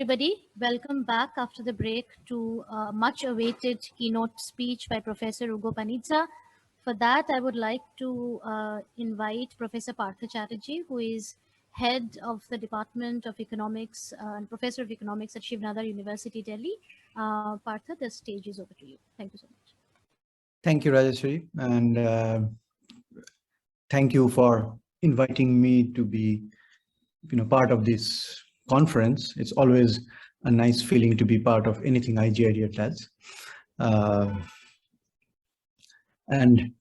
Everybody, welcome back after the break to a much awaited keynote speech by Professor Ugo Panizza. For that, I would like to invite Professor Partha Chatterjee, who is head of the Department of Economics and Professor of Economics at Shivnadar University, Delhi. Partha, the stage is over to you. Thank you so much. Thank you, Rajeshwari, and thank you for inviting me to be, part of this conference. It's always a nice feeling to be part of anything IGIDEA does. And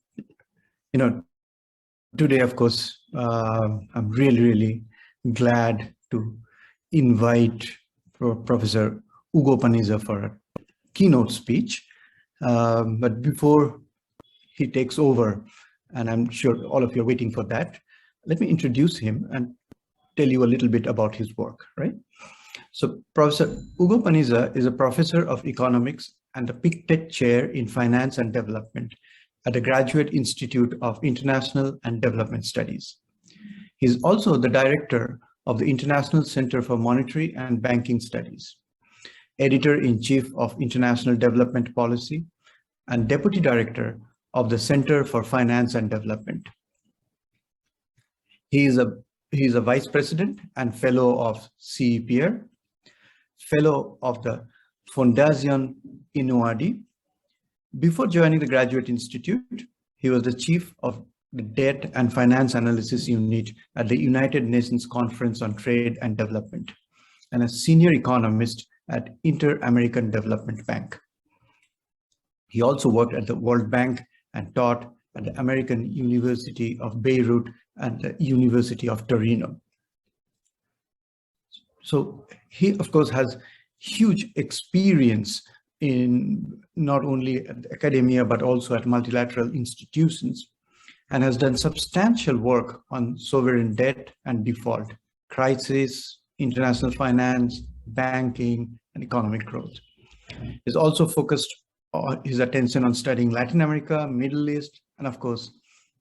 today, of course, I'm really glad to invite Professor Ugo Panizza for a keynote speech. But before he takes over, and I'm sure all of you are waiting for that, let me introduce him and tell you a little bit about his work, right? So Professor Ugo Panizza is a professor of economics and the Pictet chair in finance and development at the Graduate Institute of International and Development Studies. He is also the director of the International Center for Monetary and Banking Studies, editor-in-chief of International Development Policy, and deputy director of the Center for Finance and Development. He is a vice president and fellow of CEPR, fellow of the Fundación Inuadi. Before joining the Graduate Institute, he was the chief of the Debt and Finance Analysis Unit at the United Nations Conference on Trade and Development, and a senior economist at Inter-American Development Bank. He also worked at the World Bank and taught at the American University of Beirut and the University of Torino. So he, of course, has huge experience in not only at academia, but also at multilateral institutions, and has done substantial work on sovereign debt and default, crisis, international finance, banking, and economic growth. He's also focused his attention on studying Latin America, Middle East, and of course,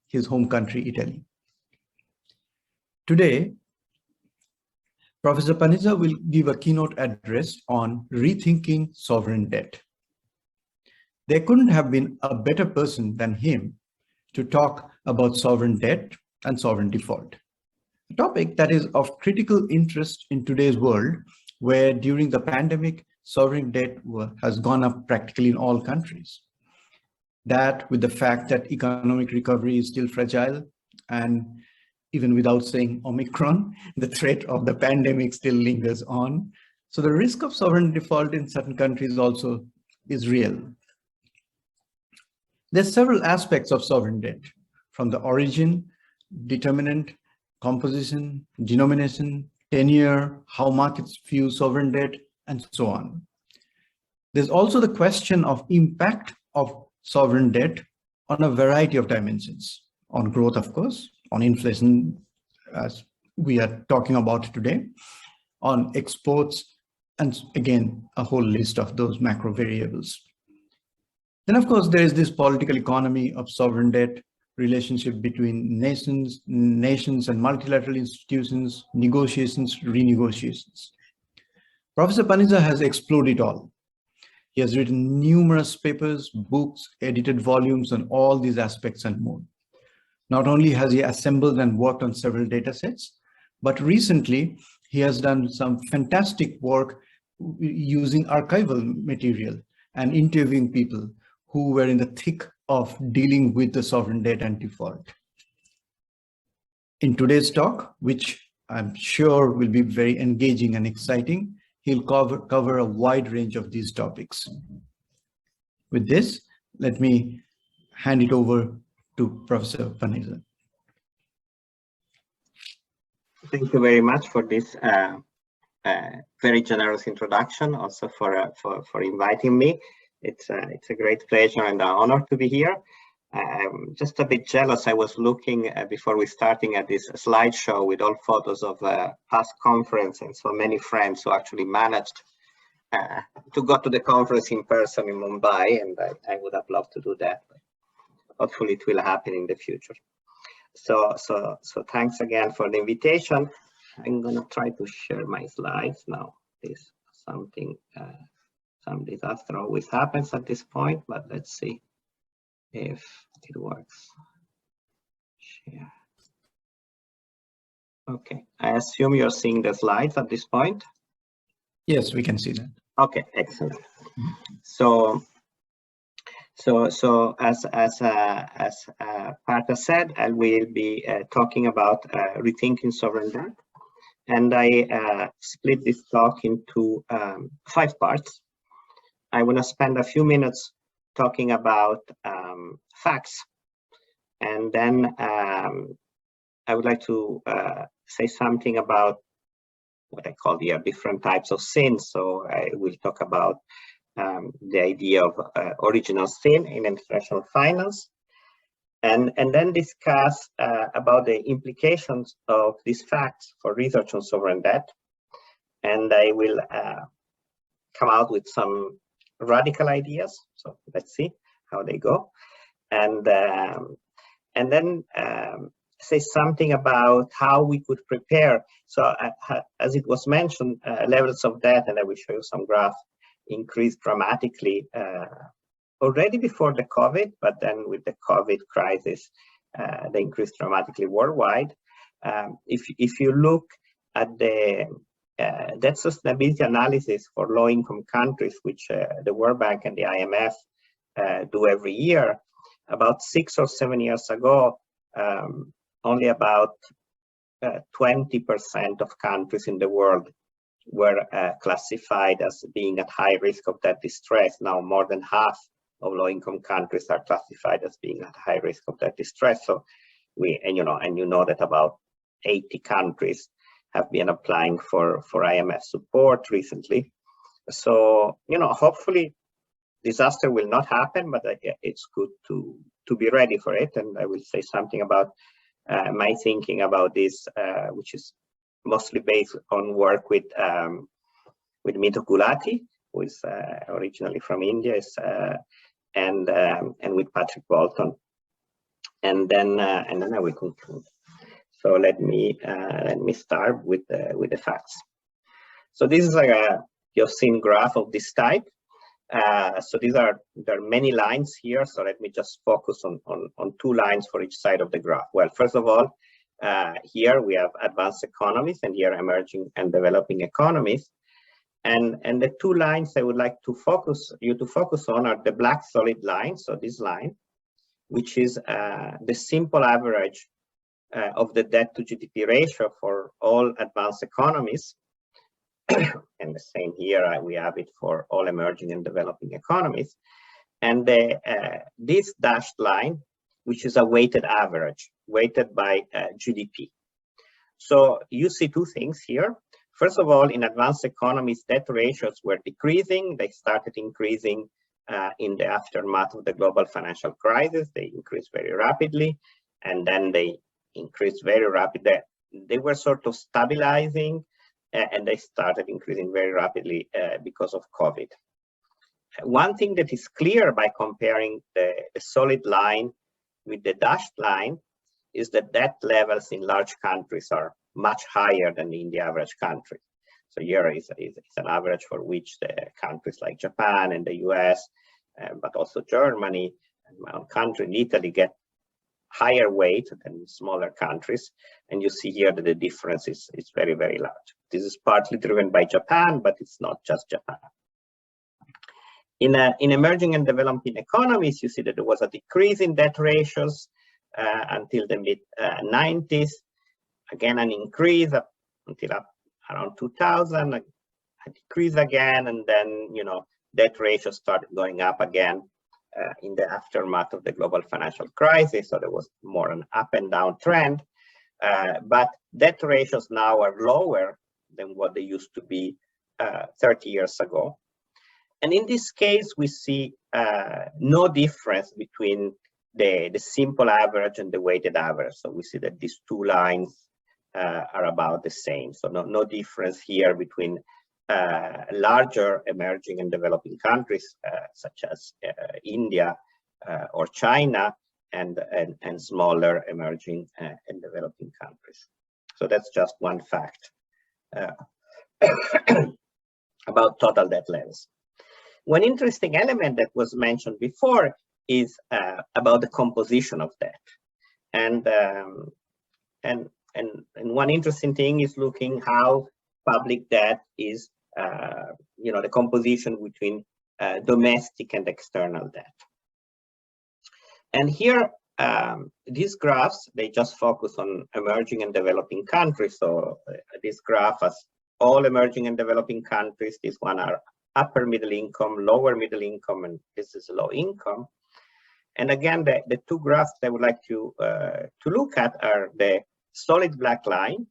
his home country, Italy. Today, Professor Panizza will give a keynote address on rethinking sovereign debt. There couldn't have been a better person than him to talk about sovereign debt and sovereign default, a topic that is of critical interest in today's world, where during the pandemic, sovereign debt has gone up practically in all countries. That, with the fact that economic recovery is still fragile, and even without saying Omicron, the threat of the pandemic still lingers on. So the risk of sovereign default in certain countries also is real. There's several aspects of sovereign debt, from the origin, determinant, composition, denomination, tenure, how markets view sovereign debt, and so on. There's also the question of impact of sovereign debt on a variety of dimensions, on growth, of course, on inflation, as we are talking about today, on exports, and again, a whole list of those macro variables. Then, of course, there is this political economy of sovereign debt, relationship between nations and multilateral institutions, negotiations, renegotiations. Professor Panizza has explored it all. He has written numerous papers, books, edited volumes on all these aspects and more. Not only has he assembled and worked on several data sets, but recently he has done some fantastic work using archival material and interviewing people who were in the thick of dealing with the sovereign debt and default. In today's talk, which I'm sure will be very engaging and exciting, he'll cover a wide range of these topics. With this, let me hand it over to Professor Panizza. Thank you very much for this very generous introduction, also for inviting me. It's a great pleasure and an honor to be here. I'm just a bit jealous. I was looking before we starting at this slideshow with all photos of past conference and so many friends who actually managed to go to the conference in person in Mumbai, and I would have loved to do that. But hopefully it will happen in the future. So thanks again for the invitation. I'm gonna try to share my slides now. Please something, some disaster always happens at this point, but let's see if it works. Share. Okay, I assume you're seeing the slides at this point. Yes, we can see that. Okay, excellent. So as Partha said, I will be talking about rethinking sovereign debt, and I split this talk into 5 parts. I want to spend a few minutes talking about facts, and then I would like to say something about what I call the different types of sin. So I will talk about the idea of original sin in international finance, and then discuss about the implications of these facts for research on sovereign debt. And I will come out with some radical ideas. So let's see how they go. And then say something about how we could prepare. So as it was mentioned, levels of debt, and I will show you some graphs, increased dramatically already before the COVID, but then with the COVID crisis, they increased dramatically worldwide. If you look at the debt sustainability analysis for low-income countries, which the World Bank and the IMF do every year, about 6 or 7 years ago, only about 20% of countries in the world were classified as being at high risk of debt distress. Now more than half of low-income countries are classified as being at high risk of debt distress. So you know that about 80 countries have been applying for IMF support recently. So hopefully disaster will not happen, but it's good to be ready for it. And I will say something about my thinking about this, which is mostly based on work with Mito Gulati, who is originally from India, and with Patrick Bolton, and then I will conclude. So let me start with the facts. So this is like you've seen graph of this type. So there are many lines here. So let me just focus on 2 lines for each side of the graph. Well, first of all, here we have advanced economies, and here emerging and developing economies. And the 2 lines I would like to focus on are the black solid line. So this line, which is the simple average of the debt to GDP ratio for all advanced economies. And the same here, we have it for all emerging and developing economies. And this dashed line, which is a weighted average, weighted by GDP. So you see 2 things here. First of all, in advanced economies, debt ratios were decreasing. They started increasing in the aftermath of the global financial crisis. They increased very rapidly, and then they increased very rapidly. They were sort of stabilizing, and they started increasing very rapidly because of COVID. One thing that is clear by comparing the solid line with the dashed line is that debt levels in large countries are much higher than in the average country. So here is an average for which the countries like Japan and the US, but also Germany and my own country, Italy, get higher weight than smaller countries. And you see here that the difference is very, very large. This is partly driven by Japan, but it's not just Japan. In emerging and developing economies, you see that there was a decrease in debt ratios until the mid-90s. Again, an increase until around 2000, a decrease again, and then debt ratios started going up again in the aftermath of the global financial crisis. So there was more an up and down trend, but debt ratios now are lower than what they used to be 30 years ago. And in this case, we see no difference between the simple average and the weighted average. So we see that these 2 lines are about the same. So no difference here between larger emerging and developing countries such as India or China and smaller emerging and developing countries. So that's just one fact. about total debt levels. One interesting element that was mentioned before is about the composition of debt, and one interesting thing is looking how public debt is, the composition between domestic and external debt. And here, these graphs, they just focus on emerging and developing countries. So this graph has all emerging and developing countries. These one are upper middle income, lower middle income, and this is low income. And again, the two graphs I would like to look at are the solid black line,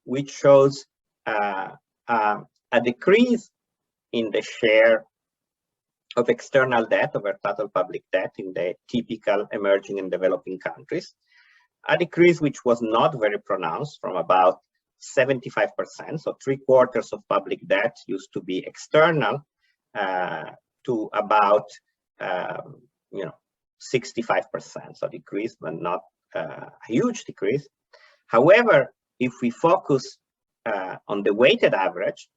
which shows a decrease in the share of external debt over total public debt in the typical emerging and developing countries, a decrease which was not very pronounced, from about 75%, so 3/4 of public debt used to be external, to about 65%, so decrease, but not a huge decrease. However, if we focus on the weighted average,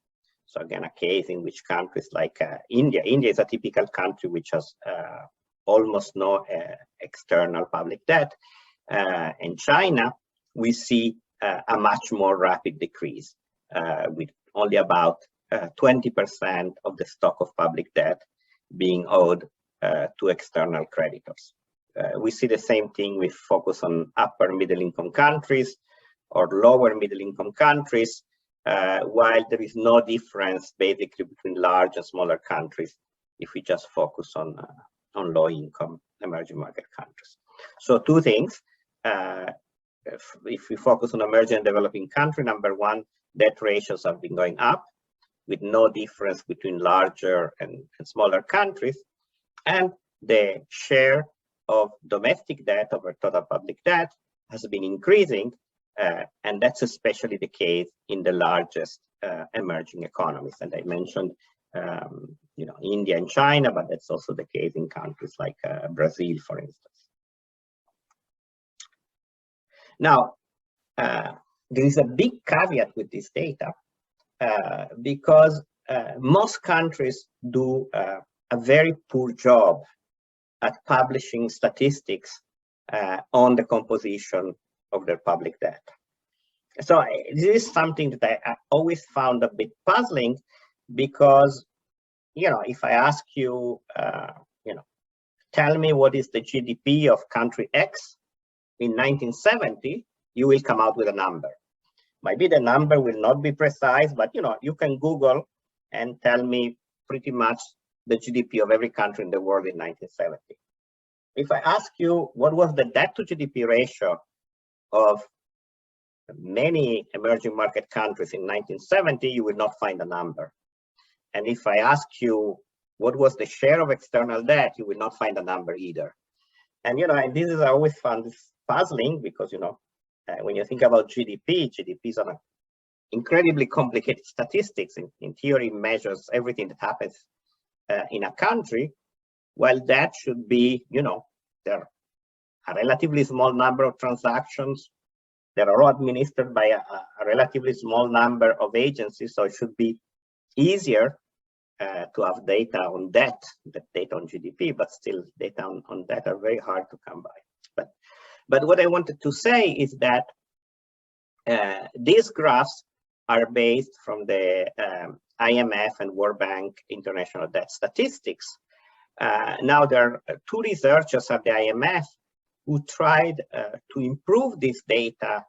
so again, a case in which countries like India is a typical country which has almost no external public debt, and China, we see a much more rapid decrease, with only about 20% of the stock of public debt being owed to external creditors. We see the same thing with focus on upper middle income countries or lower middle income countries, while there is no difference basically between large and smaller countries if we just focus on low income emerging market countries. So two things. If we focus on emerging and developing country, number one, debt ratios have been going up with no difference between larger and smaller countries, and the share of domestic debt over total public debt has been increasing, and that's especially the case in the largest emerging economies. And I mentioned India and China, but that's also the case in countries like Brazil, for instance. Now, there is a big caveat with this data, because most countries do a very poor job at publishing statistics on the composition of their public debt. So this is something that I always found a bit puzzling, because, if I ask you, tell me what is the GDP of country X in 1970, you will come out with a number. Maybe the number will not be precise, but you can Google and tell me pretty much the GDP of every country in the world in 1970. If I ask you what was the debt to GDP ratio of many emerging market countries in 1970, you will not find a number. And if I ask you what was the share of external debt, you will not find a number either. And and this is, I always found this puzzling, because when you think about GDP is an incredibly complicated statistics. In theory, measures everything that happens in a country, while that should be, there are a relatively small number of transactions. They're all administered by a relatively small number of agencies, so it should be easier to have data on debt, data on GDP, but still data on debt are very hard to come by. But what I wanted to say is that these graphs are based from the IMF and World Bank International Debt Statistics. Now there are two researchers at the IMF who tried to improve this data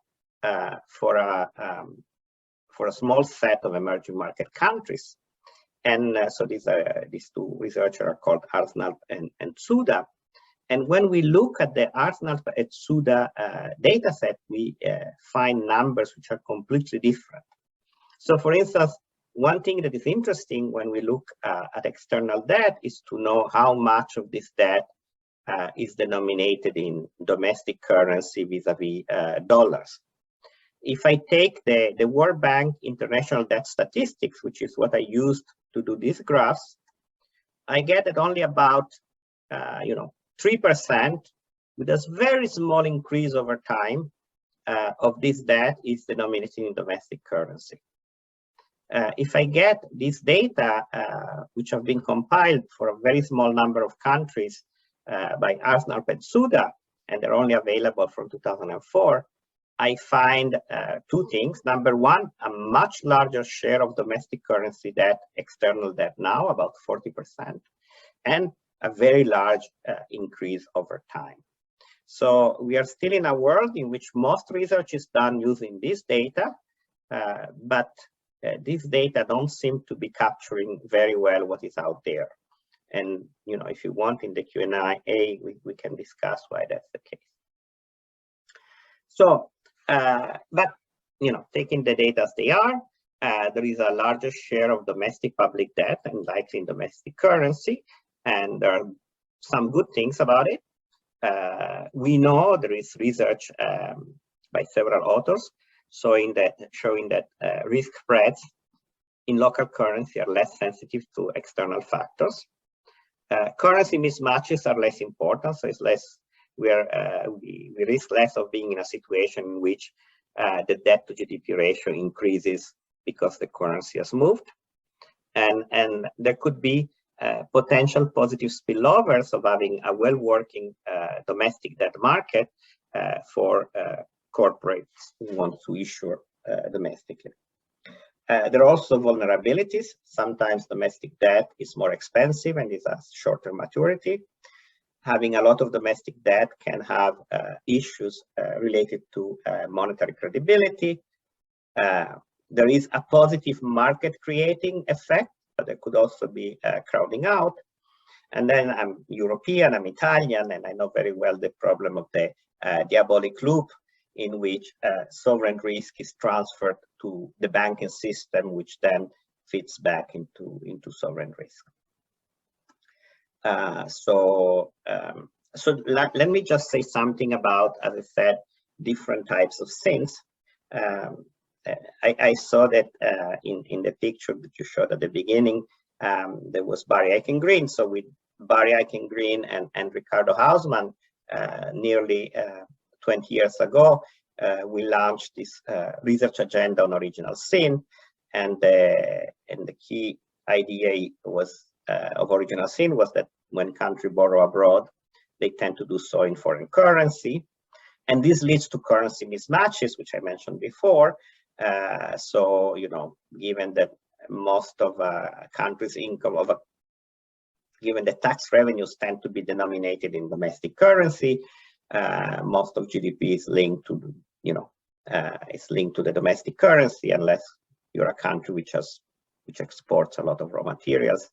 for a small set of emerging market countries. And so these two researchers are called Arsenal and Tsuda. And when we look at the Arsenal and Tsuda data set, we find numbers which are completely different. So for instance, one thing that is interesting when we look at external debt is to know how much of this debt is denominated in domestic currency vis-a-vis dollars. If I take the World Bank International Debt Statistics, which is what I used to do these graphs, I get that only about 3%, with a very small increase over time of this debt is denominated in domestic currency. if I get this data, which have been compiled for a very small number of countries by Arsnarp and Suda, and they're only available from 2004, I find two things. Number one, a much larger share of domestic currency debt, external debt now, about 40%, and a very large increase over time. So we are still in a world in which most research is done using this data, but these data don't seem to be capturing very well what is out there. And if you want, in the Q&A, we can discuss why that's the case. So, but taking the data as they are, there is a larger share of domestic public debt and likely in domestic currency, and there are some good things about it. We know there is research by several authors showing that risk spreads in local currency are less sensitive to external factors. Currency mismatches are less important, so it's less. We risk less of being in a situation in which the debt to GDP ratio increases because the currency has moved, and there could be potential positive spillovers of having a well-working domestic debt market for corporates who want to issue domestically. There are also vulnerabilities. Sometimes domestic debt is more expensive and is a shorter maturity. Having a lot of domestic debt can have issues related to monetary credibility. There is a positive market creating effect, but there could also be crowding out. And then I'm European, I'm Italian, and I know very well the problem of the diabolic loop in which sovereign risk is transferred to the banking system, which then fits back into sovereign risk. So let me just say something about, as I said, different types of sins. I saw that in the picture that you showed at the beginning, there was Barry Eichengreen. So with Barry Eichengreen and Ricardo Hausmann, nearly 20 years ago, we launched this research agenda on original sin, and the key idea was of original sin was that when countries borrow abroad, they tend to do so in foreign currency, and this leads to currency mismatches, which I mentioned before. So given that most of a country's income given the tax revenues tend to be denominated in domestic currency, most of GDP is linked to it's linked to the domestic currency, unless you're a country which exports a lot of raw materials.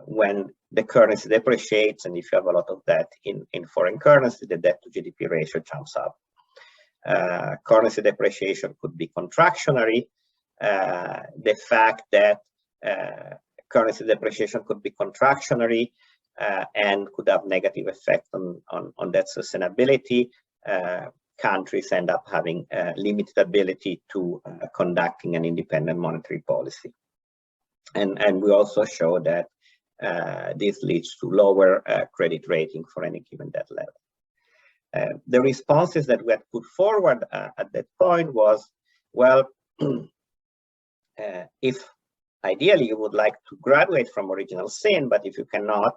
When the currency depreciates, and if you have a lot of debt in foreign currency, the debt to GDP ratio jumps up. Currency depreciation could be contractionary. The fact that currency depreciation could be contractionary and could have negative effect on debt sustainability. Countries end up having limited ability to conducting an independent monetary policy. And we also show that this leads to lower credit rating for any given debt level. The responses that we had put forward at that point was, well, if ideally you would like to graduate from original sin, but if you cannot,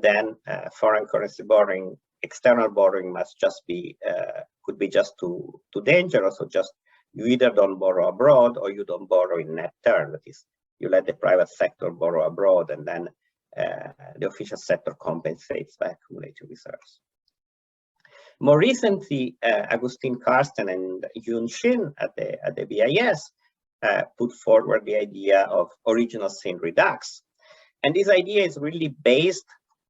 then foreign currency borrowing, external borrowing must just be, could be just too dangerous, or just you either don't borrow abroad or you don't borrow in net terms. That is, you let the private sector borrow abroad, and then the official sector compensates by accumulated reserves. More recently, Agustin Karsten and Yun Shin at the BIS put forward the idea of original sin redux. And this idea is really based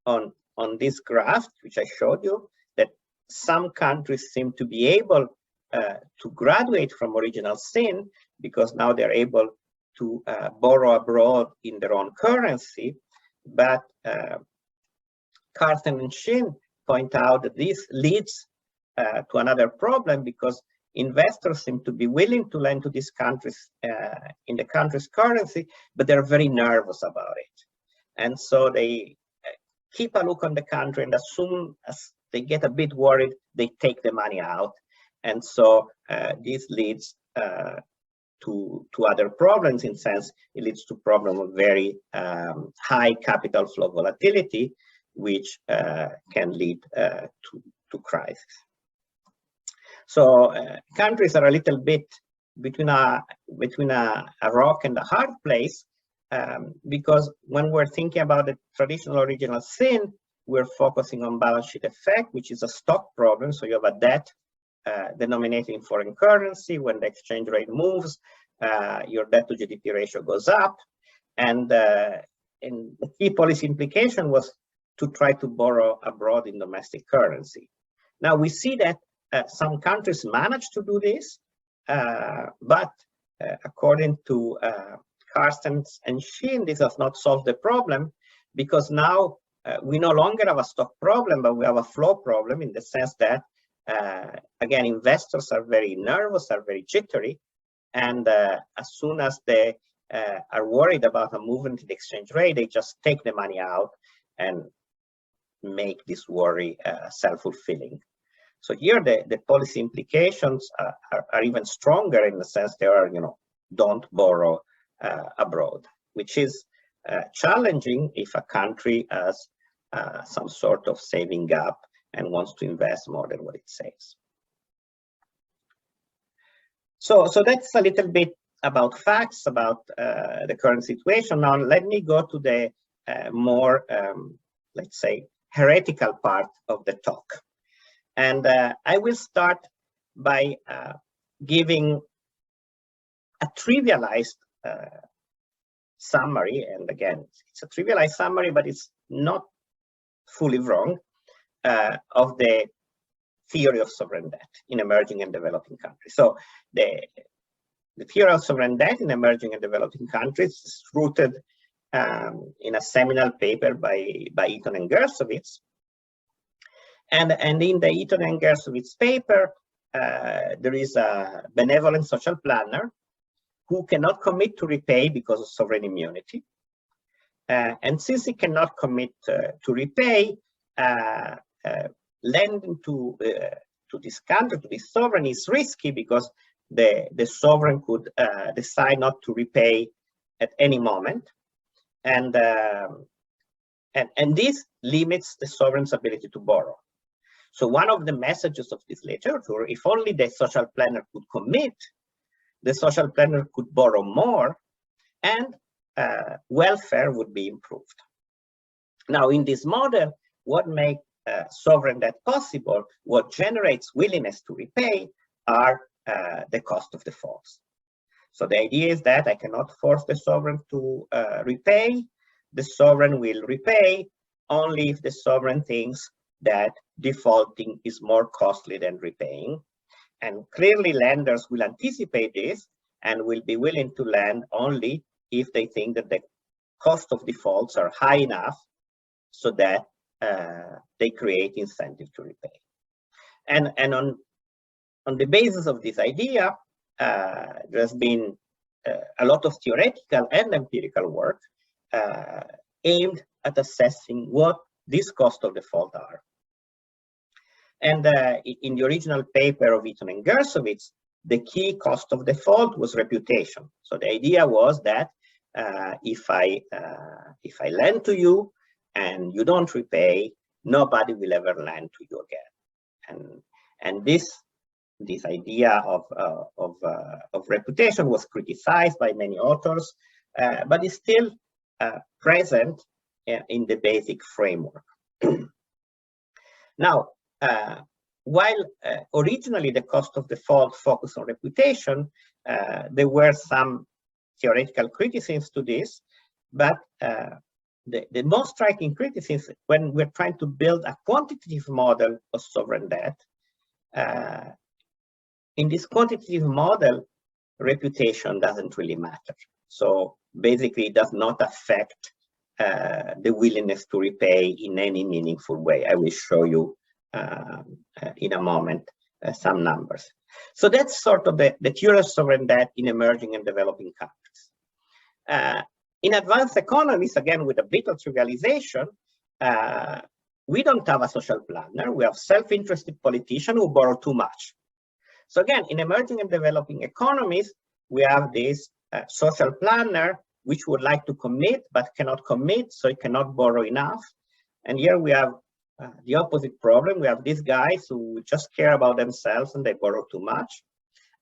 on this graph, which I showed you, that some countries seem to be able to graduate from original sin because now they're able to borrow abroad in their own currency. But Karsten and Shin point out that this leads to another problem, because investors seem to be willing to lend to these countries in the country's currency, but they're very nervous about it. And so they keep a look on the country, and as soon as they get a bit worried, they take the money out. And so this leads to to other problems. In sense, it leads to problem of very high capital flow volatility, which can lead to crisis. So countries are a little bit between a rock and a hard place, because when we're thinking about the traditional original sin, we're focusing on balance sheet effect, which is a stock problem. So you have a debt denominated in foreign currency. When the exchange rate moves, your debt to GDP ratio goes up. And the key policy implication was to try to borrow abroad in domestic currency. Now we see that some countries managed to do this, but according to Carstens and Sheen, this does not solve the problem, because now we no longer have a stock problem, but we have a flow problem, in the sense that, again, investors are very nervous, are very jittery, and as soon as they are worried about a movement in the exchange rate, they just take the money out and make this worry self-fulfilling. So here the policy implications are even stronger, in the sense they are, don't borrow abroad, which is challenging if a country has some sort of saving gap and wants to invest more than what it saves. So that's a little bit about facts about the current situation. Now let me go to the more, let's say, heretical part of the talk. And I will start by giving a trivialized summary. And again, it's a trivialized summary, but it's not fully wrong, of the theory of sovereign debt in emerging and developing countries. So the theory of sovereign debt in emerging and developing countries is rooted in a seminal paper by Eaton and Gersowitz. And in the Eaton and Gersowitz paper, there is a benevolent social planner who cannot commit to repay because of sovereign immunity. And since he cannot commit to repay, lending to this country, to this sovereign, is risky, because the sovereign could decide not to repay at any moment. And this limits the sovereign's ability to borrow. So one of the messages of this literature, if only the social planner could commit, the social planner could borrow more, and welfare would be improved. Now, in this model, what makes sovereign debt possible, what generates willingness to repay, are the cost of defaults. So the idea is that I cannot force the sovereign to repay. The sovereign will repay only if the sovereign thinks that defaulting is more costly than repaying. And clearly lenders will anticipate this and will be willing to lend only if they think that the cost of defaults are high enough so that they create incentive to repay. And on the basis of this idea, there's been a lot of theoretical and empirical work aimed at assessing what these costs of default are. And in the original paper of Eaton and Gersowitz, the key cost of default was reputation. So the idea was that if I lend to you and you don't repay, nobody will ever lend to you again. And this idea of reputation was criticized by many authors, but is still present in the basic framework. Now, while originally the cost of default focused on reputation, there were some theoretical criticisms to this, but the most striking criticism, when we're trying to build a quantitative model of sovereign debt, in this quantitative model, reputation doesn't really matter. So basically, it does not affect the willingness to repay in any meaningful way. I will show you in a moment some numbers. So that's sort of the theory of sovereign debt in emerging and developing countries. In advanced economies, again, with a bit of trivialization, we don't have a social planner. We have self-interested politicians who borrow too much. So again, in emerging and developing economies, we have this social planner which would like to commit but cannot commit, so it cannot borrow enough. And here we have the opposite problem. We have these guys who just care about themselves and they borrow too much.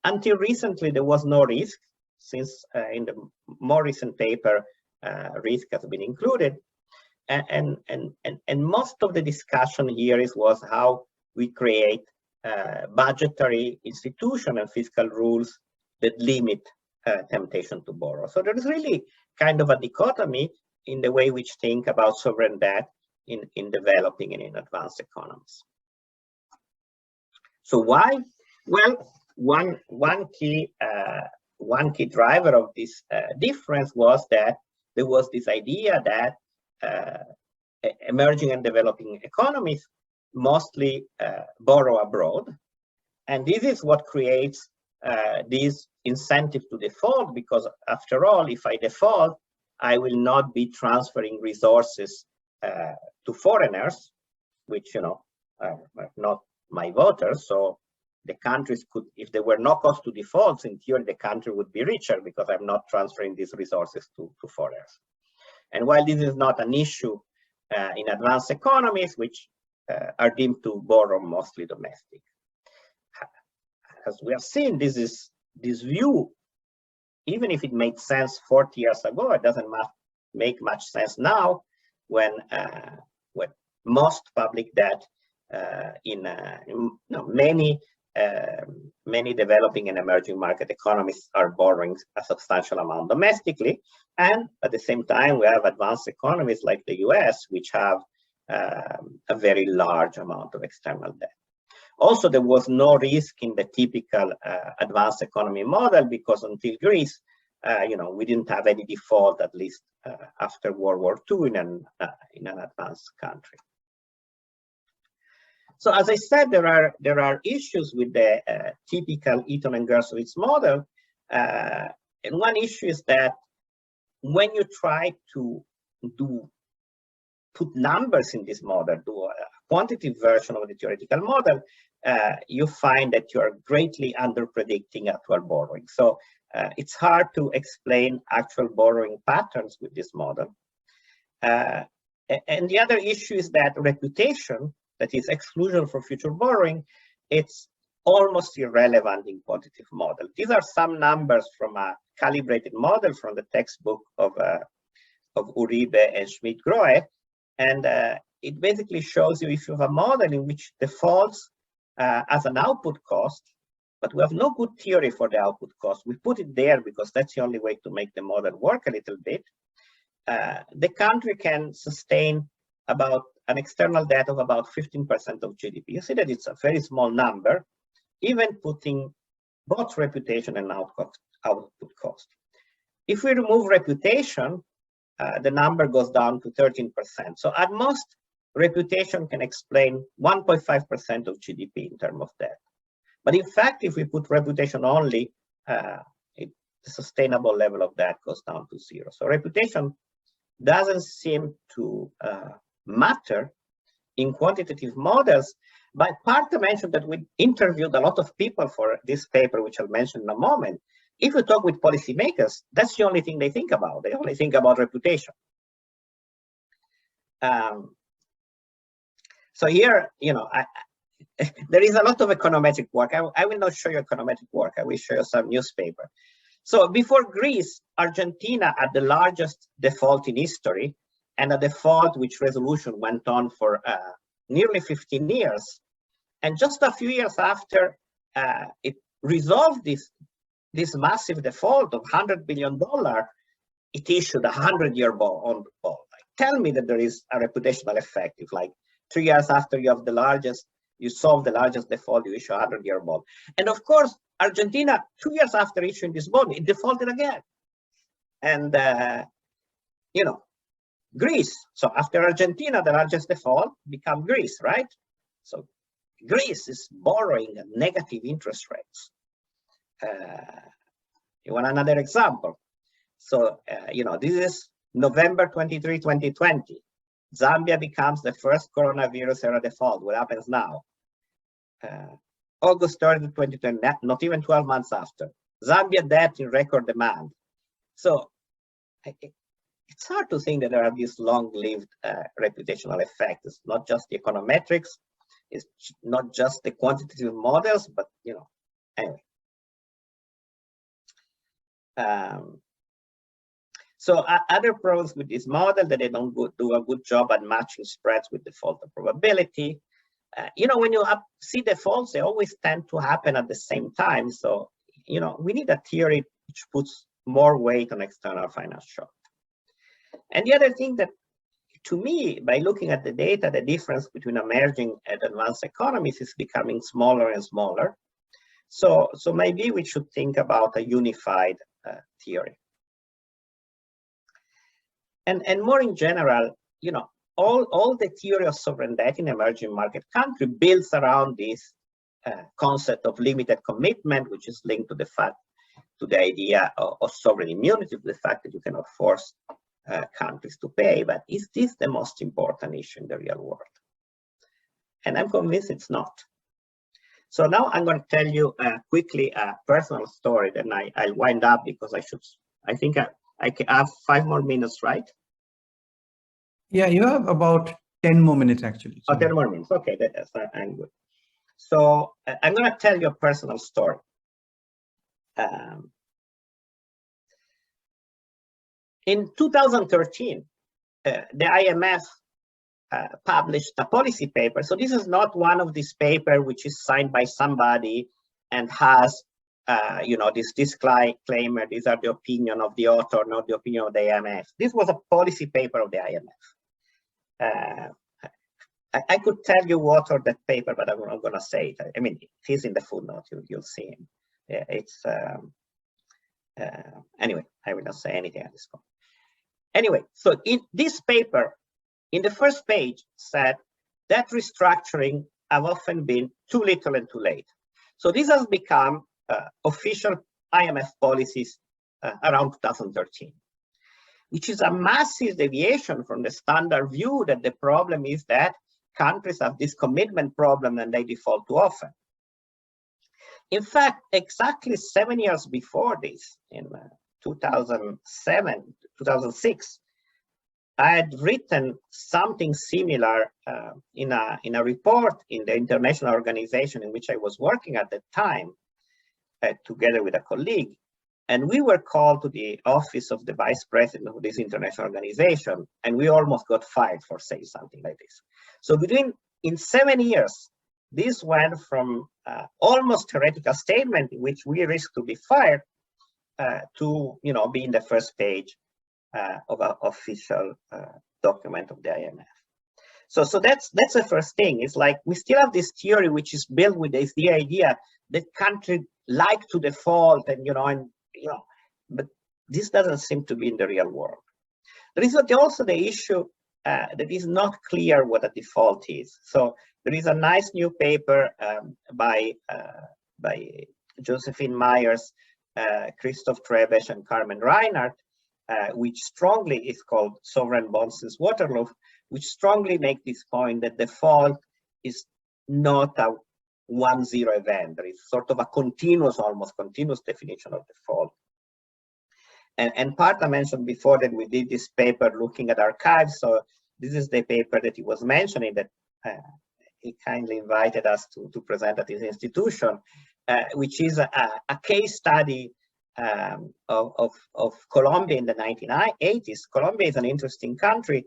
Until recently, there was no risk, since in the more recent paper, risk has been included. And most of the discussion here was how we create budgetary institution and fiscal rules that limit temptation to borrow. So there is really kind of a dichotomy in the way which think about sovereign debt in developing and in advanced economies. So why? Well, one key driver of this difference was that there was this idea that emerging and developing economies mostly borrow abroad, and this is what creates this incentive to default, because after all, if I default, I will not be transferring resources to foreigners, which are not my voters. So the countries could, if there were no cost to defaults, in theory the country would be richer because I'm not transferring these resources to foreigners. And while this is not an issue in advanced economies, which are deemed to borrow mostly domestic, as we have seen, this view, even if it made sense 40 years ago, it doesn't make much sense now when most public debt in many developing and emerging market economies are borrowing a substantial amount domestically, and at the same time we have advanced economies like the US, which have a very large amount of external debt. Also, there was no risk in the typical advanced economy model, because until Greece, we didn't have any default, at least after World War II in an advanced country. So as I said, there are issues with the typical Eaton and Gersowitz model, and one issue is that when you try to put numbers in this model, do a quantitative version of the theoretical model, you find that you are greatly under-predicting actual borrowing. So it's hard to explain actual borrowing patterns with this model. And the other issue is that reputation, that is exclusion for future borrowing, it's almost irrelevant in quantitative model. These are some numbers from a calibrated model from the textbook of Uribe and Schmidt-Grohe, and it basically shows you, if you have a model in which defaults as an output cost, but we have no good theory for the output cost. We put it there because that's the only way to make the model work a little bit. The country can sustain about an external debt of about 15% of GDP. You see that it's a very small number, even putting both reputation and output cost. If we remove reputation, the number goes down to 13%. So at most, reputation can explain 1.5% of GDP in terms of debt. But in fact, if we put reputation only, the sustainable level of debt goes down to 0. So reputation doesn't seem to matter in quantitative models. But Partha mentioned that we interviewed a lot of people for this paper, which I'll mention in a moment. If you talk with policymakers, that's the only thing they think about. They only think about reputation. So here, there is a lot of econometric work. I will not show you econometric work. I will show you some newspaper. So before Greece, Argentina had the largest default in history, and a default which resolution went on for nearly 15 years. And just a few years after it resolved this massive default of $100 billion, it issued a 100-year bond. Like, tell me that there is a reputational effect if, like, 3 years after you have you solve the largest default, you issue a 100-year bond. And of course, Argentina, 2 years after issuing this bond, it defaulted again. And Greece. So after Argentina, the largest default became Greece, right? So Greece is borrowing at negative interest rates. You want another example? So, this is November 23, 2020. Zambia becomes the first coronavirus era default. What happens now? August 30, 2020, not even 12 months after. Zambia debt in record demand. So it's hard to think that there are these long-lived reputational effects. It's not just the econometrics, it's not just the quantitative models, but anyway. So other problems with this model that they don't do a good job at matching spreads with default probability. When you see defaults, they always tend to happen at the same time. So, we need a theory which puts more weight on external finance shock. And the other thing that, to me, by looking at the data, the difference between emerging and advanced economies is becoming smaller and smaller. So maybe we should think about a unified theory. And more in general, all the theory of sovereign debt in emerging market country builds around this concept of limited commitment, which is linked to the idea of sovereign immunity, to the fact that you cannot force countries to pay. But is this the most important issue in the real world? And I'm convinced it's not. So now I'm going to tell you quickly a personal story, then I'll wind up, because I think I can have 5 more minutes, right? Yeah, you have about 10 more minutes actually. Oh, 10 more minutes. Okay, that's I'm good. So I'm going to tell you a personal story. In 2013, the IMF published a policy paper. So this is not one of these papers which is signed by somebody and has this disclaimer, these are the opinion of the author, not the opinion of the IMF. This was a policy paper of the IMF. I could tell you who authored that paper, but I'm not going to say it. I mean, it is in the footnote, you'll see him. Yeah, it's, anyway, I will not say anything at this point. Anyway, so in this paper, in the first page, said that restructuring have often been too little and too late. So this has become official IMF policies around 2013, which is a massive deviation from the standard view that the problem is that countries have this commitment problem and they default too often. In fact, exactly 7 years before this, in 2006, I had written something similar in a report in the international organization in which I was working at the time, together with a colleague. And we were called to the office of the vice president of this international organization, and we almost got fired for saying something like this. So in 7 years, this went from almost theoretical statement in which we risk to be fired to being the first page of an official document of the IMF. So that's the first thing. It's like we still have this theory which is built with the idea that countries like to default but this doesn't seem to be in the real world. There is also the issue that is not clear what a default is. So there is a nice new paper by Josephine Myers, Christoph Trebesch, and Carmen Reinhardt, which strongly is called Sovereign Bonds since Waterloo, which strongly make this point that default is not a 1-0 event. There is sort of a almost continuous definition of default. And Partha mentioned before that we did this paper looking at archives. So this is the paper that he was mentioning that he kindly invited us to present at his institution, which is a case study of Colombia in the 1980s. Colombia is an interesting country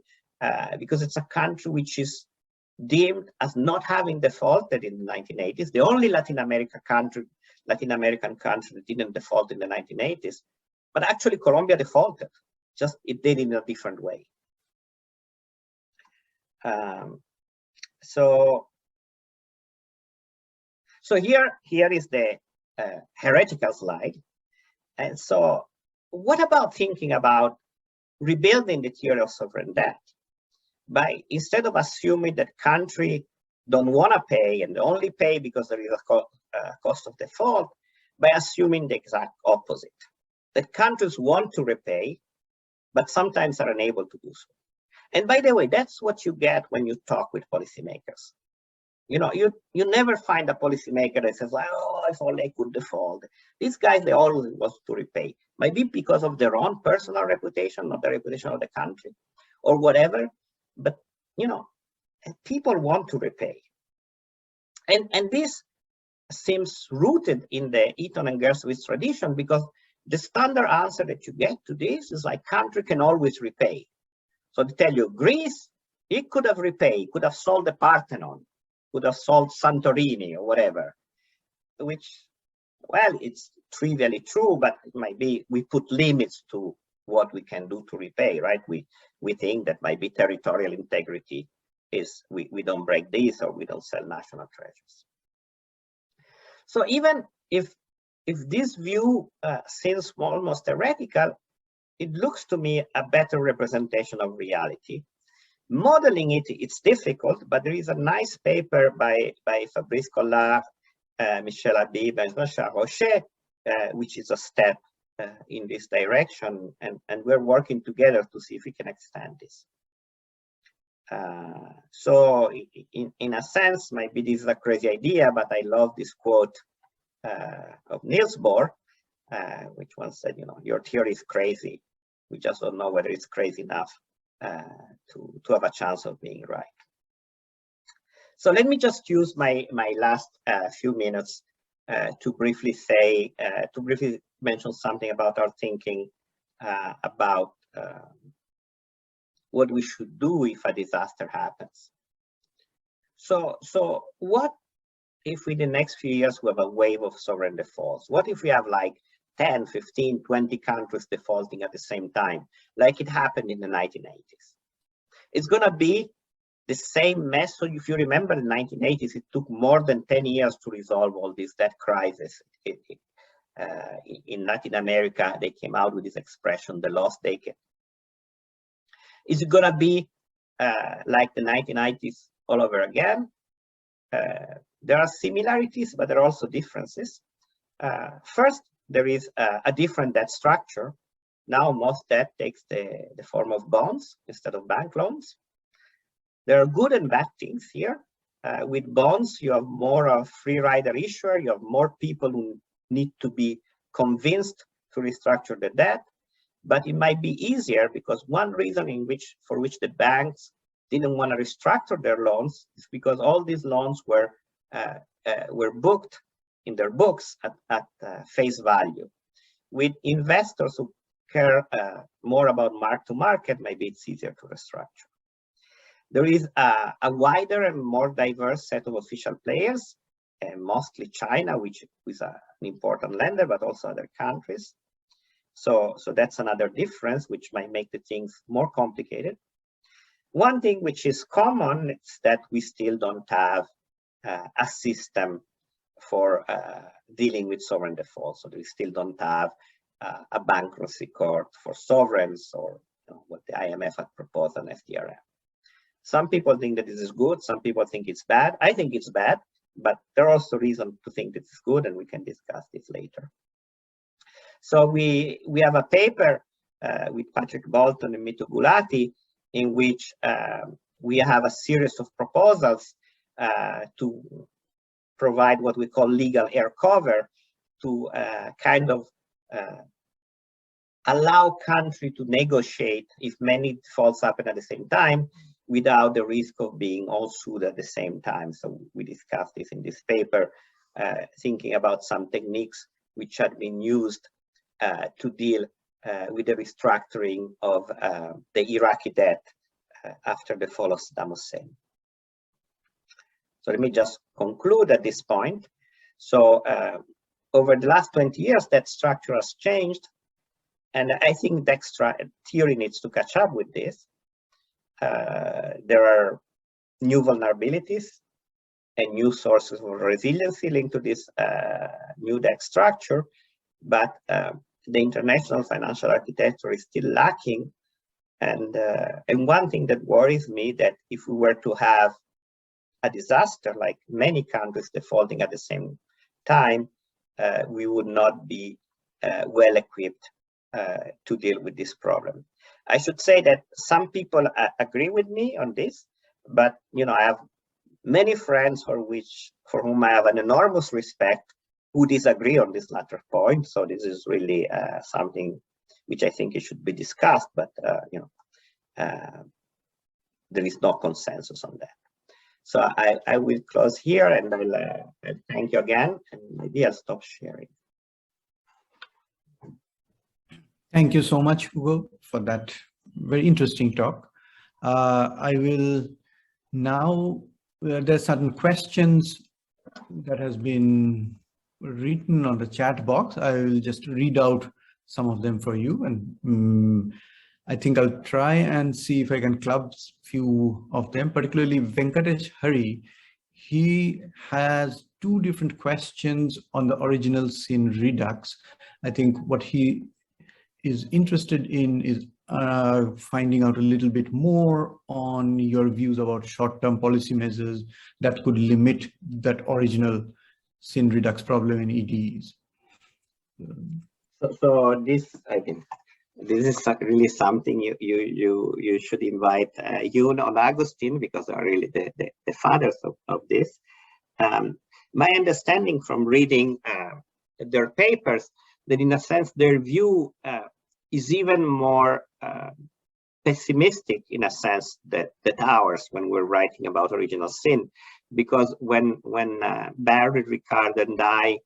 because it's a country which is deemed as not having defaulted in the 1980s. The only Latin American country that didn't default in the 1980s. But actually, Colombia defaulted. Just it did in a different way. So here is the heretical slide. And so, what about thinking about rebuilding the theory of sovereign debt? By instead of assuming that countries don't want to pay and they only pay because there is a cost of default, by assuming the exact opposite. That countries want to repay, but sometimes are unable to do so. And by the way, that's what you get when you talk with policymakers. you never find a policymaker that says, oh, if only I could default. These guys, they always want to repay. Maybe because of their own personal reputation, not the reputation of the country, or whatever. But people want to repay, and this seems rooted in the Eaton and Gersowitz tradition, because the standard answer that you get to this is like, country can always repay. So they tell you, Greece, it could have repaid, could have sold the Parthenon, could have sold Santorini or whatever, which, well, it's trivially true, but it might be we put limits to what we can do to repay, right? We think that maybe territorial integrity is, we don't break this, or we don't sell national treasures. So even if this view seems almost heretical, it looks to me a better representation of reality. Modeling it, it's difficult, but there is a nice paper by Fabrice Collard, Michel Habib, and Jean-Charles Rocher, which is a step in this direction, and we're working together to see if we can extend this. So in a sense, maybe this is a crazy idea, but I love this quote of Niels Bohr, which once said, your theory is crazy. We just don't know whether it's crazy enough to have a chance of being right. So let me just use my last few minutes to briefly mention something about our thinking about what we should do if a disaster happens. So what if in the next few years we have a wave of sovereign defaults? What if we have like 10, 15, 20 countries defaulting at the same time, like it happened in the 1980s? It's going to be the same mess. So if you remember the 1980s, it took more than 10 years to resolve all this debt crisis. In Latin America, they came out with this expression, the lost decade. Is it going to be like the 1990s all over again? There are similarities, but there are also differences. First, there is a different debt structure. Now, most debt takes the form of bonds instead of bank loans. There are good and bad things here. With bonds, you have more of free rider issuer. You have more people who need to be convinced to restructure the debt. But it might be easier, because one reason for which the banks didn't want to restructure their loans is because all these loans were booked in their books at face value. With investors who care more about mark-to-market, maybe it's easier to restructure. There is a wider and more diverse set of official players, mostly China, which is an important lender, but also other countries. So that's another difference, which might make the things more complicated. One thing which is common is that we still don't have a system for dealing with sovereign defaults. So we still don't have a bankruptcy court for sovereigns, or what the IMF had proposed on FDRM. Some people think that this is good. Some people think it's bad. I think it's bad, but there are also reasons to think that it's good, and we can discuss this later. So we have a paper with Patrick Bolton and Mito Gulati, in which we have a series of proposals to provide what we call legal air cover to kind of allow country to negotiate if many defaults happen at the same time, without the risk of being all sued at the same time. So we discussed this in this paper, thinking about some techniques which had been used to deal with the restructuring of the Iraqi debt after the fall of Saddam Hussein. So let me just conclude at this point. So over the last 20 years, that structure has changed. And I think the extra theory needs to catch up with this. There are new vulnerabilities and new sources of resiliency linked to this new debt structure, but the international financial architecture is still lacking. And one thing that worries me, that if we were to have a disaster, like many countries defaulting at the same time, we would not be well equipped to deal with this problem. I should say that some people agree with me on this, but I have many friends for whom I have an enormous respect who disagree on this latter point. So this is really something which I think it should be discussed, but there is no consensus on that. So I will close here, and I'll thank you again, and maybe I'll stop sharing. Thank you so much, Ugo, for that very interesting talk. I will now, there's certain questions that has been written on the chat box. I will just read out some of them for you, and I think I'll try and see if I can club few of them, particularly Venkatesh Hari. He has two different questions on the original sin redux. I think what he is interested in is finding out a little bit more on your views about short-term policy measures that could limit that original sin redux problem in EDs. So this, I mean, this is really something you should invite Yoon and Agustin, because they are really the fathers of this. My understanding from reading their papers, that in a sense their view is even more pessimistic in a sense that ours when we're writing about original sin, because when Barry, Ricard, and I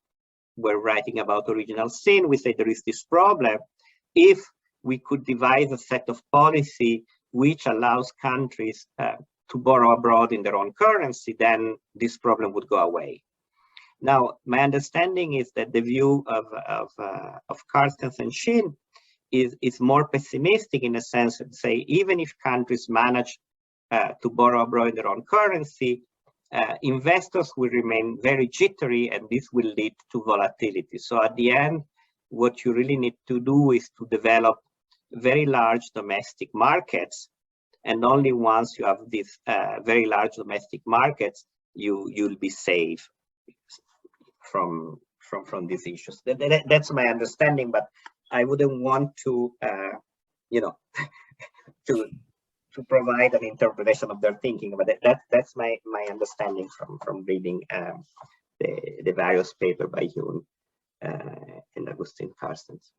were writing about original sin, we say there is this problem. If we could devise a set of policy which allows countries to borrow abroad in their own currency, then this problem would go away. Now, my understanding is that the view of Carstens and Shin is more pessimistic in a sense that say, even if countries manage to borrow abroad in their own currency, investors will remain very jittery, and this will lead to volatility. So at the end, what you really need to do is to develop very large domestic markets, and only once you have these very large domestic markets, you'll be safe from these issues. That's my understanding, but I wouldn't want to, to provide an interpretation of their thinking, but that's my understanding from reading the various papers by Yoon and Agustin Carstens.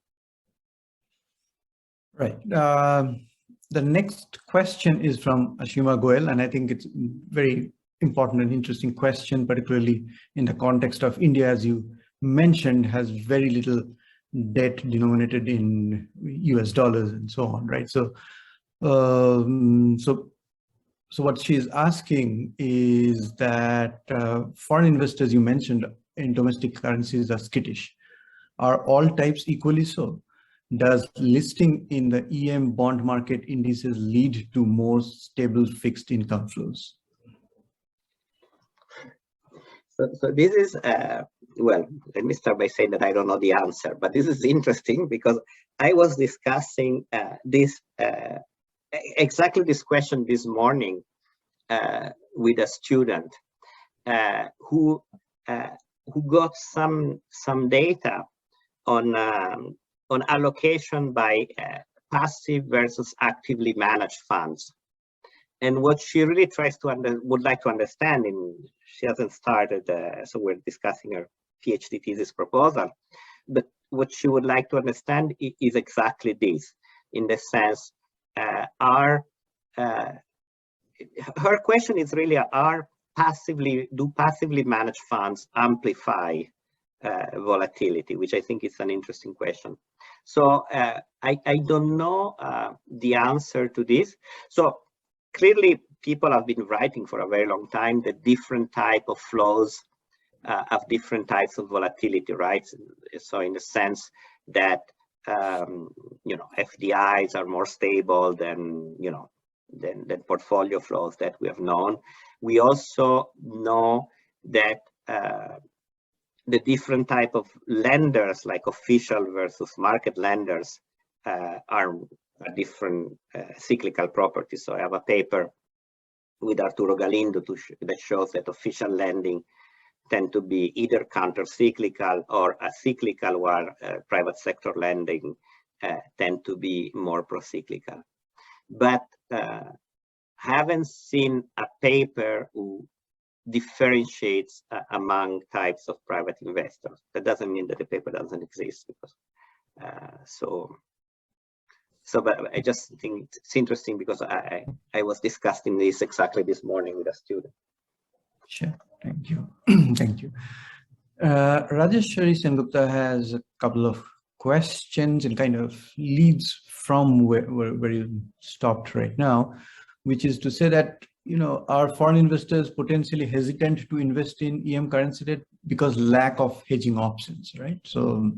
Right. The next question is from Ashima Goel, and I think it's very important and interesting question, particularly in the context of India, as you mentioned, has very little debt denominated in US dollars and so on, right? So what she is asking is that foreign investors you mentioned in domestic currencies are skittish. Are all types equally so? Does listing in the EM bond market indices lead to more stable fixed income flows? So this is, well, let me start by saying that I don't know the answer, but this is interesting because I was discussing exactly this question this morning with a student who got some data on allocation by passive versus actively managed funds. And what she really tries to would like to understand, and she hasn't started, so we're discussing her PhD thesis proposal, but what she would like to understand is exactly this, in the sense, her question is really, do passively managed funds amplify volatility, which I think is an interesting question. So I don't know the answer to this. So clearly, people have been writing for a very long time that different type of flows have different types of volatility, right? So in the sense that FDIs are more stable than than portfolio flows that we have known. We also know that the different type of lenders, like official versus market lenders, are different cyclical properties. So I have a paper with Arturo Galindo that shows that official lending tend to be either counter-cyclical or cyclical, while private sector lending tend to be more pro-cyclical. But haven't seen a paper differentiates among types of private investors. That doesn't mean that the paper doesn't exist, because but I just think it's interesting because I was discussing this exactly this morning with a student. Sure, thank you. Thank you. Rajeshwari Sengupta has a couple of questions and kind of leads from where you stopped right now, which is to say that, you know, are foreign investors potentially hesitant to invest in EM currency debt because lack of hedging options, right? So,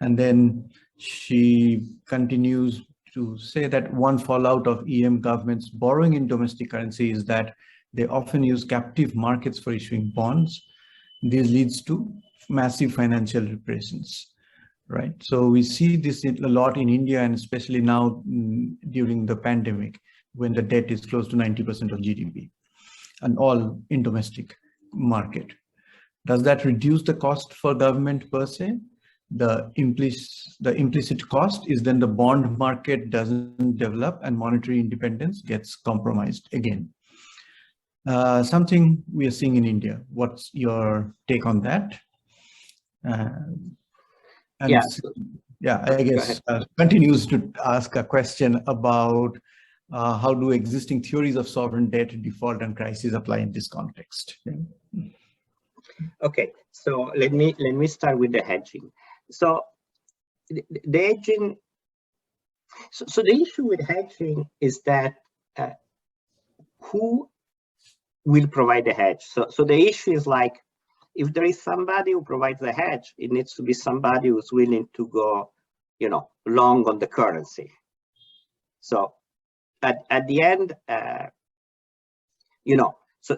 and then she continues to say that one fallout of EM governments borrowing in domestic currency is that they often use captive markets for issuing bonds. This leads to massive financial repressions, right? So we see this a lot in India, and especially now during the pandemic, when the debt is close to 90% of GDP and all in domestic market. Does that reduce the cost for government per se? The implicit cost is then the bond market doesn't develop and monetary independence gets compromised again. Something we are seeing in India. What's your take on that? I guess continues to ask a question about how do existing theories of sovereign debt, default, and crisis apply in this context? Okay, so let me start with the hedging. So the hedging. So the issue with hedging is that who will provide the hedge? So the issue is like, if there is somebody who provides the hedge, it needs to be somebody who's willing to go, you know, long on the currency. So at the end, you know, so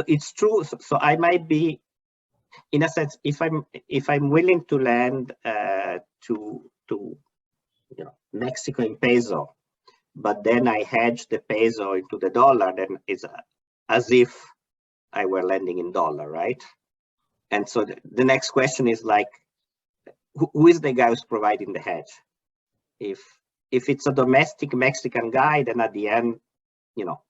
it's true. So I might be, in a sense, if I'm willing to lend to you know, Mexico in peso, but then I hedge the peso into the dollar, then it's as if I were lending in dollar, right? And so the next question is like, who is the guy who's providing the hedge? If it's a domestic Mexican guy, then at the end, you know,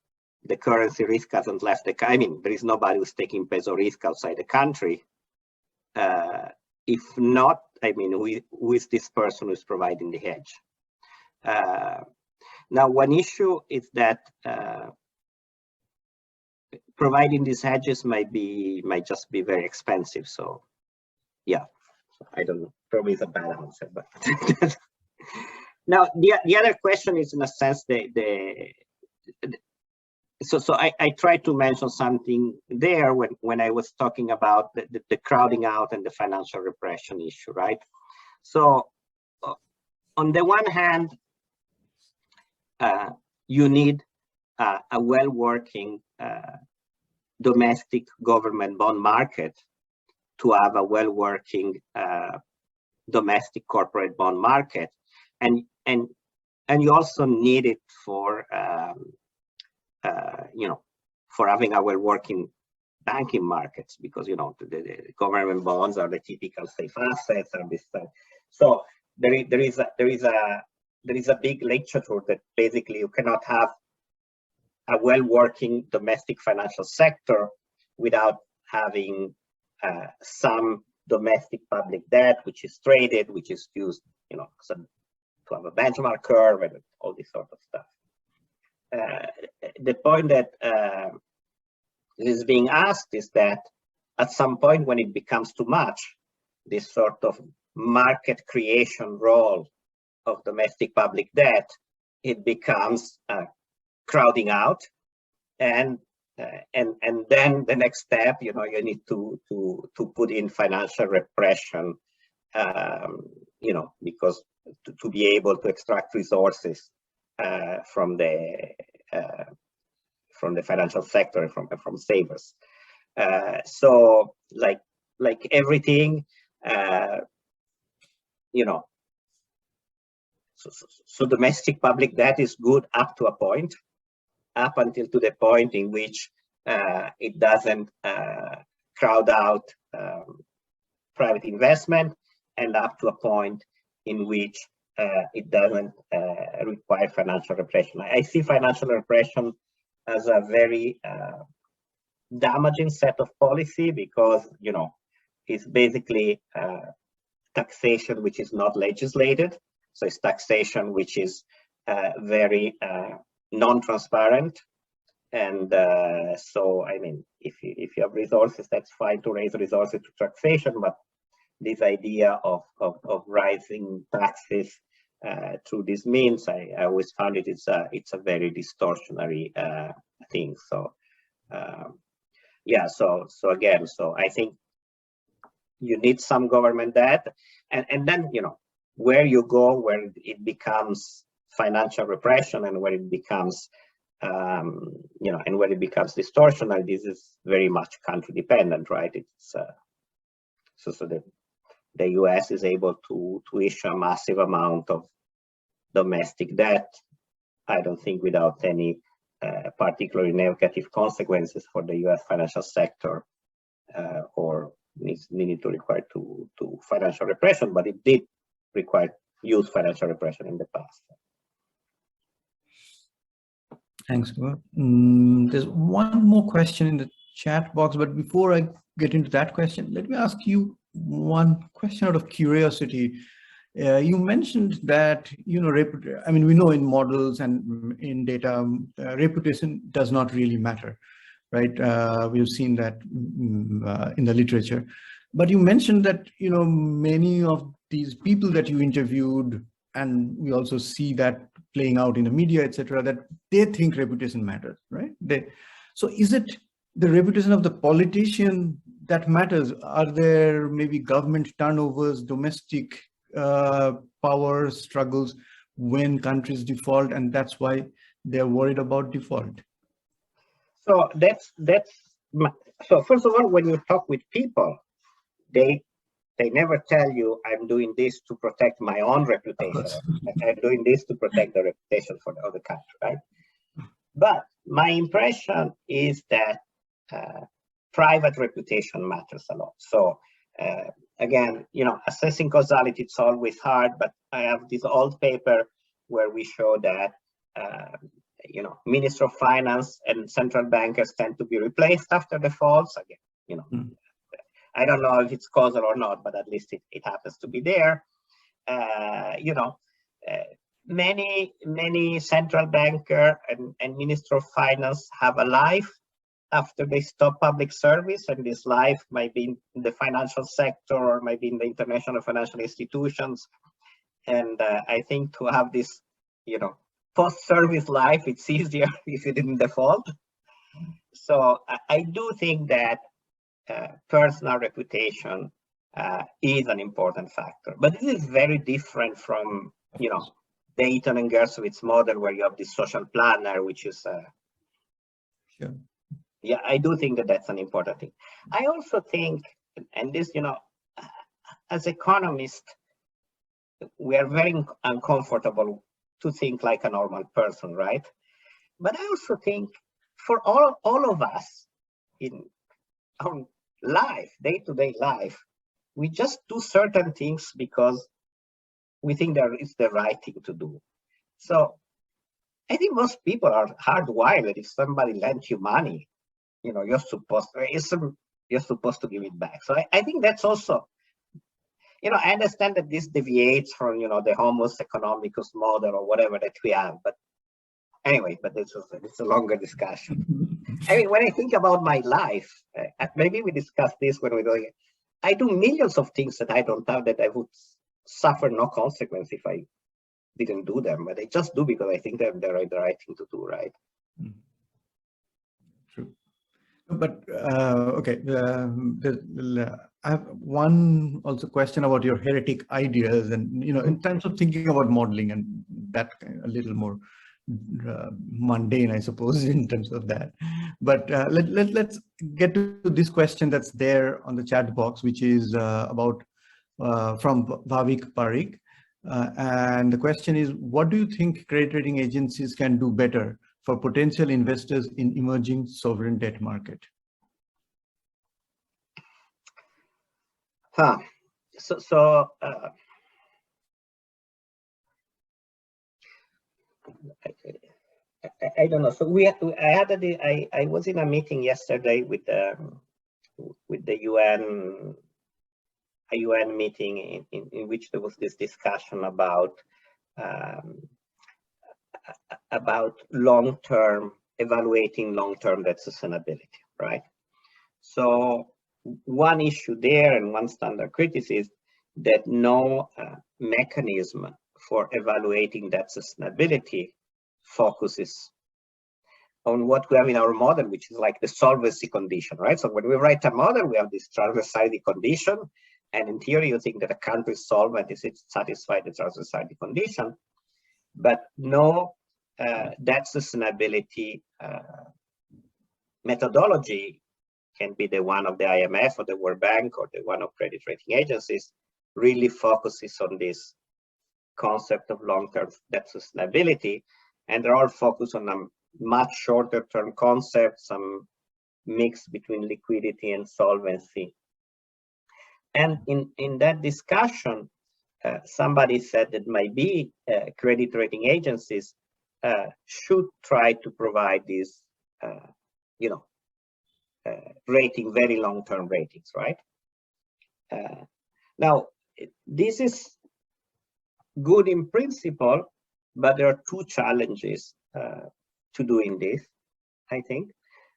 the currency risk hasn't left the. I mean, there is nobody who's taking peso risk outside the country. If not, I mean, who is this person who's providing the hedge? Now, one issue is that providing these hedges might just be very expensive. So, yeah, I don't know. Probably it's a bad answer, but now the other question is, in a sense, so I tried to mention something there when I was talking about the crowding out and the financial repression issue, right? So on the one hand, you need a well-working domestic government bond market to have a well-working domestic corporate bond market, and you also need it for you know, for having a well-working banking markets, because, you know, the government bonds are the typical safe assets and this stuff. So there is a big literature that basically you cannot have a well-working domestic financial sector without having some domestic public debt, which is traded, which is used, you know, to have a benchmark curve and all this sort of stuff. The point that is being asked is that at some point, when it becomes too much, this sort of market creation role of domestic public debt, it becomes crowding out, and then the next step, you know, you need to put in financial repression, you know, because to be able to extract resources from the financial sector, from savers. So like everything, you know, so domestic public debt is good up to a point, up until to the point in which it doesn't crowd out private investment, and up to a point in which it doesn't require financial repression. I see financial repression as a very damaging set of policy because, you know, it's basically taxation which is not legislated. So it's taxation which is very non-transparent. And so, I mean, if you have resources, that's fine to raise resources to taxation, but this idea of rising taxes through these means, I always found it's a very distortionary thing. So yeah, so again, so I think you need some government debt, and then, you know, where you go, where it becomes financial repression and where it becomes you know, and where it becomes distortional, this is very much country dependent, right? It's so the US is able to issue a massive amount of domestic debt, I don't think without any particularly negative consequences for the US financial sector, or needed to require to financial repression, but it did require use financial repression in the past. Thanks, Ugo. There's one more question in the chat box, but before I get into that question, let me ask you one question out of curiosity. You mentioned that, you know, I mean, we know in models and in data, reputation does not really matter, right? We've seen that in the literature. But you mentioned that, you know, many of these people that you interviewed, and we also see that playing out in the media, etc., that they think reputation matters, right? So is it the reputation of the politician that matters? Are there maybe government turnovers, domestic power struggles when countries default, and that's why they're worried about default? So so first of all, when you talk with people, they never tell you, I'm doing this to protect my own reputation. I'm doing this to protect the reputation for the other country, right? But my impression is that private reputation matters a lot. So again, you know, assessing causality, it's always hard, but I have this old paper where we show that you know, Minister of Finance and central bankers tend to be replaced after defaults. Again, you know, I don't know if it's causal or not, but at least it happens to be there. You know, many central banker and Minister of Finance have a life after they stop public service, and this life might be in the financial sector or might be in the international financial institutions. And I think to have this, you know, post-service life, it's easier if you didn't default. So I do think that personal reputation is an important factor, but this is very different from, you know, Dayton and Gersowitz model where you have this social planner, which is sure. Yeah, I do think that that's an important thing. I also think, and this, you know, as economists, we are very uncomfortable to think like a normal person, right? But I also think for all of us in our life, day-to-day life, we just do certain things because we think that it's the right thing to do. So I think most people are hardwired. If somebody lends you money, you know, you're supposed to give it back. So I think that's also, you know, I understand that this deviates from, you know, the homo economicus model or whatever that we have, but anyway, but it's a longer discussion. I mean, when I think about my life, maybe we discussed this when we were doing it, I do millions of things that I don't have that I would suffer no consequence if I didn't do them, but I just do because I think they're the right thing to do, right? True. But okay, I have one also question about your heretic ideas, and, you know, in terms of thinking about modeling, and that a little more mundane, I suppose, in terms of that. But let's get to this question that's there on the chat box, which is about from Bhavik Parikh. And the question is, what do you think credit rating agencies can do better for potential investors in emerging sovereign debt market? I don't know. So I was in a meeting yesterday with the UN, a UN meeting in which there was this discussion about long-term, evaluating long-term debt sustainability, right? So one issue there and one standard criticism that no mechanism for evaluating debt sustainability focuses on what we have in our model, which is like the solvency condition, right? So when we write a model, we have this transversality condition, and in theory, you think that a country is solvent if it satisfies the transversality condition, but no debt sustainability methodology, can be the one of the IMF or the World Bank or the one of credit rating agencies, really focuses on this concept of long-term debt sustainability, and they're all focused on a much shorter term concept, some mix between liquidity and solvency. And in that discussion, somebody said that maybe credit rating agencies should try to provide these, rating, very long-term ratings, right? Now, this is good in principle, but there are two challenges to doing this, I think.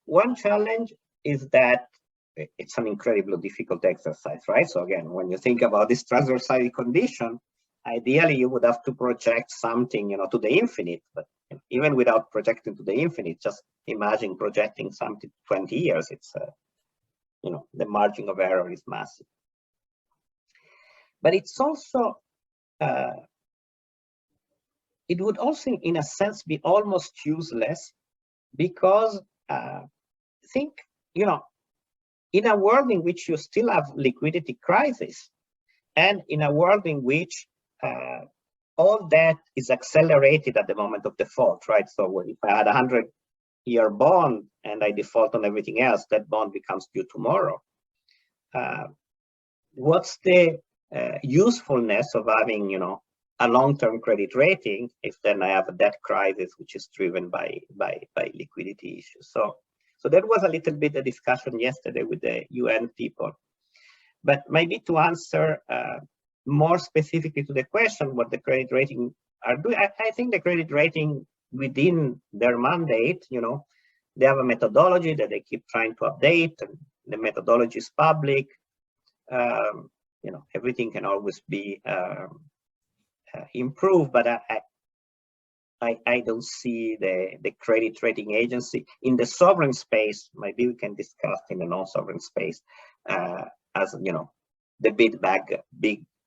One challenge is that it's an incredibly difficult exercise, right? So again, when you think about this transversality condition, ideally you would have to project something, to the infinite, but even without projecting to the infinite, just imagine projecting something 20 years, it's, the margin of error is massive. But it's also, it would also, in a sense, be almost useless because think, in a world in which you still have liquidity crisis, and in a world in which all that is accelerated at the moment of default, right? So if I had a 100-year bond and I default on everything else, that bond becomes due tomorrow. What's the usefulness of having, a long-term credit rating if then I have a debt crisis which is driven by liquidity issues? So that was a little bit of discussion yesterday with the UN people. But maybe to answer more specifically to the question, what the credit rating are doing, I think the credit rating within their mandate, they have a methodology that they keep trying to update, and the methodology is public. Everything can always be improved, but I don't see the credit rating agency in the sovereign space. Maybe we can discuss in the non-sovereign space as the big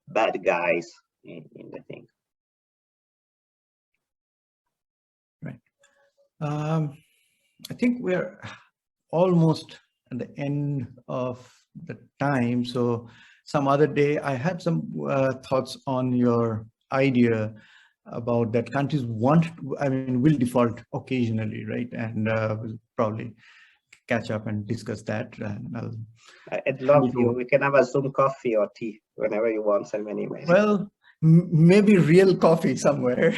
bad guys in the thing. Right. I think we're almost at the end of the time. So some other day, I had some thoughts on your idea about that countries will default occasionally, right? And we'll probably catch up and discuss that. And I'd love you. We can have a Zoom coffee or tea whenever you want. Send me an email. Well, maybe real coffee somewhere.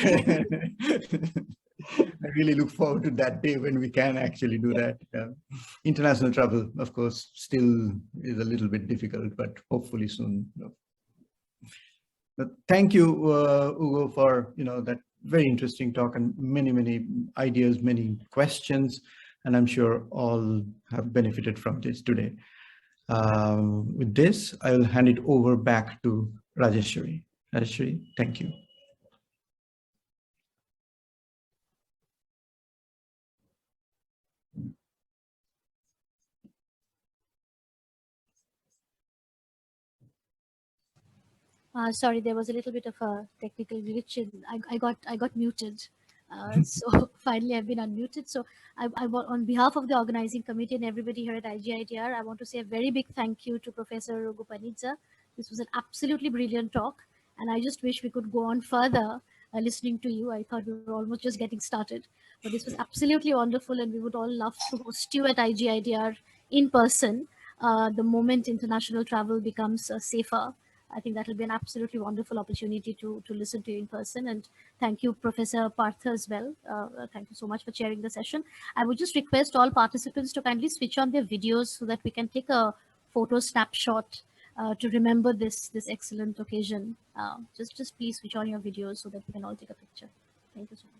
I really look forward to that day when we can actually do that. International travel, of course, still is a little bit difficult, but hopefully soon. But thank you, Ugo, for that very interesting talk and many ideas, many questions, and I'm sure all have benefited from this today. With this, I will hand it over back to Rajeshwari. Rajeshwari, thank you. Sorry, there was a little bit of a technical glitch. I got muted. So finally I've been unmuted. So I on behalf of the organizing committee and everybody here at IGITR, I want to say a very big thank you to Professor Ugo Panizza. This was an absolutely brilliant talk, and I just wish we could go on further listening to you. I thought we were almost just getting started, but this was absolutely wonderful, and we would all love to host you at IGITR in person the moment international travel becomes safer. I think that will be an absolutely wonderful opportunity to listen to you in person. And thank you, Professor Partha, as well. Thank you so much for chairing the session. I would just request all participants to kindly switch on their videos so that we can take a photo snapshot to remember this excellent occasion. Just please switch on your videos so that we can all take a picture. Thank you so much.